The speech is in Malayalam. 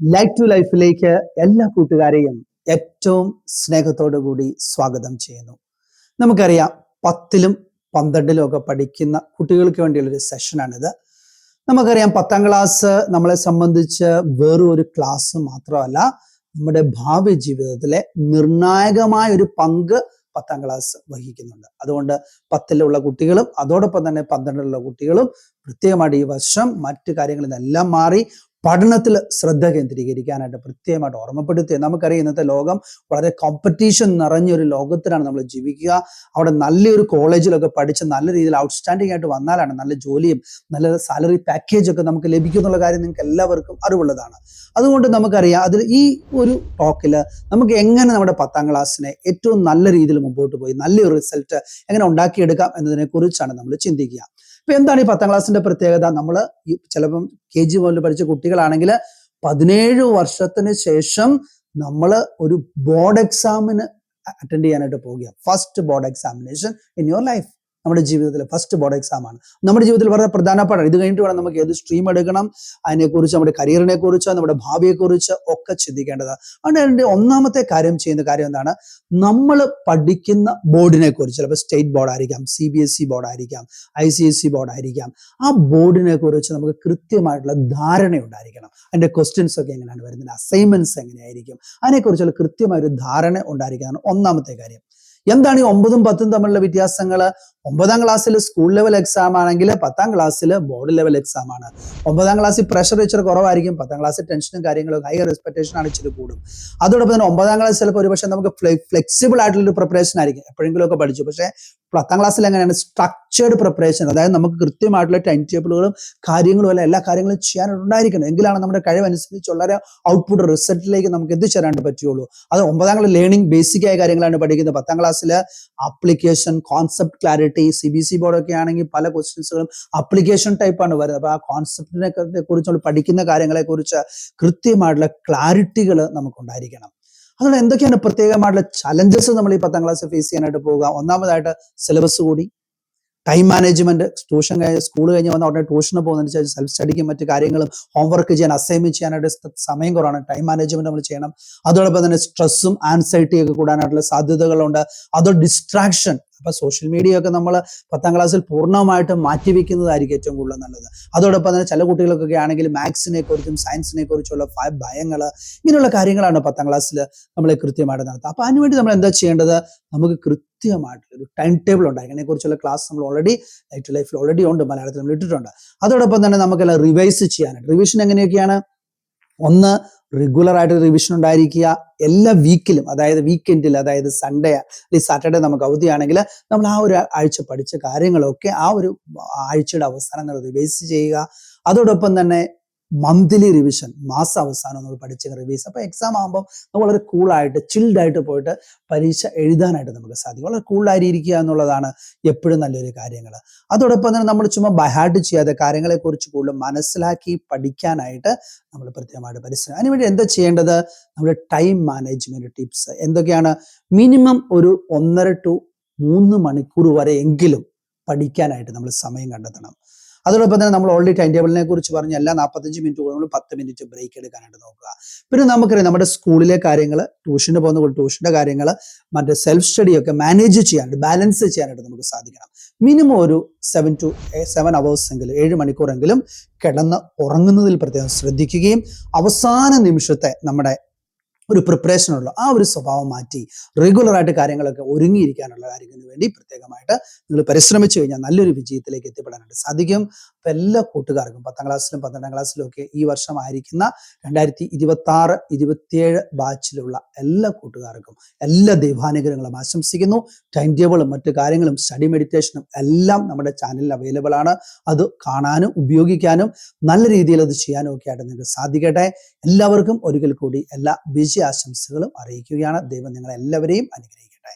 ലൈഫ് ടു ലൈഫിലേക്ക് എല്ലാ കൂട്ടുകാരെയും ഏറ്റവും സ്നേഹത്തോടു കൂടി സ്വാഗതം ചെയ്യുന്നു. നമുക്കറിയാം 10ലും 12ലും ഒക്കെ പഠിക്കുന്ന കുട്ടികൾക്ക് വേണ്ടിയുള്ളൊരു സെഷനാണിത്. നമുക്കറിയാം 10ാം ക്ലാസ് നമ്മളെ സംബന്ധിച്ച് വെറും ഒരു ക്ലാസ് മാത്രമല്ല, നമ്മുടെ ഭാവി ജീവിതത്തിലെ നിർണായകമായ ഒരു പങ്ക് 10ാം ക്ലാസ് വഹിക്കുന്നുണ്ട്. അതുകൊണ്ട് 10ലുള്ള കുട്ടികളും അതോടൊപ്പം തന്നെ 12ലുള്ള കുട്ടികളും പ്രത്യേകമായിട്ട് ഈ വർഷം മറ്റു കാര്യങ്ങളിൽ നിന്നെല്ലാം മാറി പഠനത്തിൽ ശ്രദ്ധ കേന്ദ്രീകരിക്കാനായിട്ട് പ്രത്യേകമായിട്ട് ഓർമ്മപ്പെടുത്തി. നമുക്കറിയാം ഇന്നത്തെ ലോകം വളരെ കോമ്പറ്റീഷൻ നിറഞ്ഞൊരു ലോകത്തിലാണ് നമ്മൾ ജീവിക്കുക. അവിടെ നല്ലൊരു കോളേജിലൊക്കെ പഠിച്ച് നല്ല രീതിയിൽ ഔട്ട്സ്റ്റാൻഡിംഗ് ആയിട്ട് വന്നാലാണ് നല്ല ജോലിയും നല്ല സാലറി പാക്കേജ് ഒക്കെ നമുക്ക് ലഭിക്കും എന്നുള്ള കാര്യം നിങ്ങൾക്ക് എല്ലാവർക്കും അറിവുള്ളതാണ്. അതുകൊണ്ട് നമുക്കറിയാം അതിൽ ഈ ഒരു ടോക്കിൽ നമുക്ക് എങ്ങനെ നമ്മുടെ 10ാം ക്ലാസ്സിനെ ഏറ്റവും നല്ല രീതിയിൽ മുമ്പോട്ട് പോയി നല്ലൊരു റിസൾട്ട് എങ്ങനെ ഉണ്ടാക്കിയെടുക്കാം എന്നതിനെ കുറിച്ചാണ് നമ്മൾ ചിന്തിക്കുക. ഇപ്പൊ എന്താണ് ഈ 10ാം ക്ലാസ്സിന്റെ പ്രത്യേകത? നമ്മൾ ചിലപ്പം KG മുതൽ പഠിച്ച കുട്ടികളാണെങ്കിൽ 17 വർഷത്തിന് ശേഷം നമ്മൾ ഒരു ബോർഡ് എക്സാമിന് അറ്റൻഡ് ചെയ്യാനായിട്ട് പോവുക. First board examination in your life. നമ്മുടെ ജീവിതത്തിലെ ഫസ്റ്റ് ബോർഡ് എക്സാം ആണ്. നമ്മുടെ ജീവിതത്തിൽ വളരെ പ്രധാനപ്പെട്ട ഇത് കഴിഞ്ഞിട്ട് വേണം നമുക്ക് ഏത് സ്ട്രീം എടുക്കണം, അതിനെക്കുറിച്ച് നമ്മുടെ കരിയറിനെ കുറിച്ച് നമ്മുടെ ഭാവിയെക്കുറിച്ച് ഒക്കെ ചിന്തിക്കേണ്ടത്. അതുകൊണ്ട് ഒന്നാമത്തെ ചെയ്യുന്ന കാര്യം എന്താണ്? നമ്മൾ പഠിക്കുന്ന ബോർഡിനെ കുറിച്ച്, ചിലപ്പോൾ സ്റ്റേറ്റ് ബോർഡ് ആയിരിക്കാം, CBSE ബോർഡ് ആയിരിക്കാം, ICSE ബോർഡ് ആയിരിക്കാം. ആ ബോർഡിനെ കുറിച്ച് നമുക്ക് കൃത്യമായിട്ടുള്ള ധാരണ ഉണ്ടായിരിക്കണം. അതിന്റെ ക്വസ്റ്റ്യൻസ് ഒക്കെ എങ്ങനെയാണ് വരുന്നത്, അസൈൻമെന്റ്സ് എങ്ങനെയായിരിക്കും, അതിനെക്കുറിച്ചുള്ള കൃത്യമായ ഒരു ധാരണ ഉണ്ടായിരിക്കുന്നതാണ് ഒന്നാമത്തെ കാര്യം. എന്താണ് ഈ 9ഉം 10ഉം തമ്മിലുള്ള വ്യത്യാസങ്ങൾ? 9ാം ക്ലാസ്സിൽ സ്കൂൾ ലെവൽ എക്സാം ആണെങ്കിൽ 10ാം ക്ലാസ്സിൽ ബോർഡ് ലെവൽ എക്സാം ആണ്. 9ാം ക്ലാസ്സിൽ പ്രഷർ ഇച്ചിരി കുറവായിരിക്കും, 10ാം ക്ലാസ്സിൽ ടെൻഷനും കാര്യങ്ങളും ഹയർ എക്സ്പെക്ടേഷൻ ആണ് ഇച്ചിരി കൂടും. അതോടൊപ്പം തന്നെ 9ാം ക്ലാസ് ചിലപ്പോൾ ഒരുപക്ഷെ നമുക്ക് ഫ്ലെക്സിബിൾ ആയിട്ടുള്ള ഒരു പ്രിപ്പറേഷൻ ആയിരിക്കും. എപ്പോഴെങ്കിലും ഒക്കെ പഠിച്ചു. പക്ഷേ 10ാം ക്ലാസ്സിൽ എങ്ങനെയാണ് സ്ട്രക്ചേർഡ് പ്രിപ്പറേഷൻ, അതായത് നമുക്ക് കൃത്യമായിട്ടുള്ള ടൈം ടേബിളുകളും കാര്യങ്ങളും അല്ല എല്ലാ കാര്യങ്ങളും ചെയ്യാനുണ്ടായിരിക്കണം. എങ്കിലാണ് നമ്മുടെ കഴിവനുസരിച്ചുള്ള ഔട്ട്പുട്ട് റിസൾട്ടിലേക്ക് നമുക്ക് എത്തിച്ചേരാണ്ട് പറ്റുള്ളൂ. അത് 9ാം ക്ലാസ് ലേണിംഗ് ബേസിക് ആയ കാര്യങ്ങളാണ് പഠിക്കുന്നത്. 10ാം ക്ലാസ്സിൽ application, concept clarity, CBSE board ഒക്കെ ആണെങ്കിൽ പല ക്വസ്റ്റ്യൻസുകളും ആപ്ലിക്കേഷൻ ടൈപ്പ് ആണ് വരുന്നത്. അപ്പൊ ആ കോൺസെപ്റ്റിനെ കുറിച്ച് പഠിക്കുന്ന കാര്യങ്ങളെ കുറിച്ച് കൃത്യമായിട്ടുള്ള ക്ലാരിറ്റികൾ നമുക്കുണ്ടായിരിക്കണം. അതുകൊണ്ട് എന്തൊക്കെയാണ് പ്രത്യേകമായിട്ടുള്ള ചലഞ്ചസ് നമ്മൾ ഈ 10ാം ക്ലാസ് ഫേസ് ചെയ്യാനായിട്ട് പോവുക? ഒന്നാമതായിട്ട് സിലബസ് കൂടി, ടൈം മാനേജ്മെന്റ്, ട്യൂഷൻ സ്കൂൾ കഴിഞ്ഞ് വന്ന ഉടനെ ട്യൂഷന് പോകുന്നതിന് സെൽഫ് സ്റ്റഡിക്കും മറ്റു കാര്യങ്ങളും ഹോംവർക്ക് ചെയ്യാൻ അസൈൻമെന്റ് ചെയ്യാനായിട്ട് സമയം കുറവാണ്. ടൈം മാനേജ്മെന്റ് നമ്മൾ ചെയ്യണം. അതോടൊപ്പം തന്നെ സ്ട്രെസ്സും ആൻസൈറ്റി ഒക്കെ കൂടാനായിട്ടുള്ള സാധ്യതകളുണ്ട്. അതോ ഡിസ്ട്രാക്ഷൻ, അപ്പൊ സോഷ്യൽ മീഡിയ ഒക്കെ നമ്മൾ 10ാം ക്ലാസ്സിൽ പൂർണ്ണമായിട്ട് മാറ്റിവെക്കുന്നതായിരിക്കും ഏറ്റവും കൂടുതൽ നല്ലത്. അതോടൊപ്പം തന്നെ ചില കുട്ടികൾക്കൊക്കെ ആണെങ്കിൽ മാത്സിനെ കുറിച്ചും സയൻസിനെ കുറിച്ചുള്ള ഭയങ്ങൾ, ഇങ്ങനെയുള്ള കാര്യങ്ങളാണ് 10ാം ക്ലാസ്സിൽ നമ്മളെ കൃത്യമായിട്ട് നടത്തുക. അപ്പൊ അതിനുവേണ്ടി നമ്മൾ എന്താ ചെയ്യേണ്ടത്? നമുക്ക് കൃത്യമായിട്ടുള്ള ഒരു ടൈം ടേബിൾ ഉണ്ടായിരിക്കും. അതിനെക്കുറിച്ചുള്ള ക്ലാസ് നമ്മൾ ലൈഫിൽ ഓൾറെഡി ഉണ്ട്, മലയാളത്തിൽ നമ്മൾ ഇട്ടിട്ടുണ്ട്. അതോടൊപ്പം തന്നെ നമുക്കെല്ലാം റിവൈസ് ചെയ്യാനായിട്ട്. റിവിഷൻ എങ്ങനെയൊക്കെയാണ്? ഒന്ന്, റെഗുലർ ആയിട്ട് റിവിഷൻ ഉണ്ടായിരിക്കുക. എല്ലാ വീക്കിലും, അതായത് വീക്കെൻഡിൽ, അതായത് സൺഡേ അല്ലെങ്കിൽ സാറ്റർഡേ നമുക്ക് അവധിയാണെങ്കിൽ നമ്മൾ ആ ഒരു ആഴ്ച പഠിച്ച കാര്യങ്ങളൊക്കെ ആ ഒരു ആഴ്ചയുടെ അവസാനം റിവൈസ് ചെയ്യുക. അതോടൊപ്പം തന്നെ മന്ത്ലി റിവിഷൻ, മാസാവസാനം നമ്മൾ പഠിച്ച റിവൈസ്. അപ്പൊ എക്സാം ആകുമ്പോൾ നമ്മൾ വളരെ കൂളായിട്ട് ചിൽഡായിട്ട് പോയിട്ട് പരീക്ഷ എഴുതാനായിട്ട് നമുക്ക് സാധിക്കും. വളരെ കൂളായിട്ട് ഇരിക്കുക എന്നുള്ളതാണ് എപ്പോഴും നല്ലൊരു കാര്യങ്ങൾ. അതോടൊപ്പം തന്നെ നമ്മൾ ചുമ്മാ ബൈഹാർട്ട് ചെയ്യാതെ കാര്യങ്ങളെ കുറിച്ച് കൂടുതൽ മനസ്സിലാക്കി പഠിക്കാനായിട്ട് നമ്മൾ കൃത്യമായിട്ട് പരിശ്രമം. അതിനുവേണ്ടി എന്താ ചെയ്യേണ്ടത്? നമ്മുടെ ടൈം മാനേജ്മെന്റ് ടിപ്സ് എന്തൊക്കെയാണ്? മിനിമം ഒരു 1.5 to 3 മണിക്കൂർ വരെ എങ്കിലും പഠിക്കാനായിട്ട് നമ്മൾ സമയം കണ്ടെത്തണം. അതോടൊപ്പം തന്നെ നമ്മൾ ഓൾറെഡി ടൈം ടേബിളിനെ കുറിച്ച് പറഞ്ഞ എല്ലാ 45 മിനിറ്റ് കൂടുമ്പോൾ 10 മിനിറ്റ് ബ്രേക്ക് എടുക്കാനായിട്ട് നോക്കുക. പിന്നെ നമുക്കറിയാം നമ്മുടെ സ്കൂളിലെ കാര്യങ്ങൾ, ട്യൂഷന് പോകുന്ന ട്യൂഷന്റെ കാര്യങ്ങൾ, മറ്റേ സെൽഫ് സ്റ്റഡി ഒക്കെ മാനേജ് ചെയ്യാനായിട്ട്, ബാലൻസ് ചെയ്യാനായിട്ട് നമുക്ക് സാധിക്കണം. മിനിമം ഒരു 7 hours എങ്കിലും, 7 മണിക്കൂറെങ്കിലും കിടന്ന് ഉറങ്ങുന്നതിൽ പ്രത്യേകം ശ്രദ്ധിക്കുകയും അവസാന നിമിഷത്തെ നമ്മുടെ ഒരു പ്രിപ്പറേഷനുള്ള ആ ഒരു സ്വഭാവം മാറ്റി റെഗുലറായിട്ട് കാര്യങ്ങളൊക്കെ ഒരുങ്ങിയിരിക്കാനുള്ള കാര്യത്തിന് വേണ്ടി പ്രത്യേകമായിട്ട് നിങ്ങൾ പരിശ്രമിച്ചു കഴിഞ്ഞാൽ നല്ലൊരു വിജയത്തിലേക്ക് എത്തിപ്പെടാനായിട്ട് സാധിക്കും. അപ്പൊ എല്ലാ കൂട്ടുകാർക്കും 10ാം ക്ലാസ്സിലും 12ാം ക്ലാസ്സിലും ഒക്കെ ഈ വർഷമായിരിക്കുന്ന 2026-27 ബാച്ചിലുള്ള എല്ലാ കൂട്ടുകാർക്കും എല്ലാ ദൈവാനുഗ്രഹങ്ങളും ആശംസിക്കുന്നു. ടൈം ടേബിളും മറ്റു കാര്യങ്ങളും സ്റ്റഡി മെഡിറ്റേഷനും എല്ലാം നമ്മുടെ ചാനലിൽ അവൈലബിൾ ആണ്. അത് കാണാനും ഉപയോഗിക്കാനും നല്ല രീതിയിൽ അത് ചെയ്യാനും ഒക്കെ ആയിട്ട് നിങ്ങൾക്ക് സാധിക്കട്ടെ. എല്ലാവർക്കും ഒരിക്കൽ കൂടി എല്ലാ വിജയാശംസകളും അറിയിക്കുകയാണ്. ദൈവം നിങ്ങളെല്ലാവരെയും അനുഗ്രഹിക്കട്ടെ.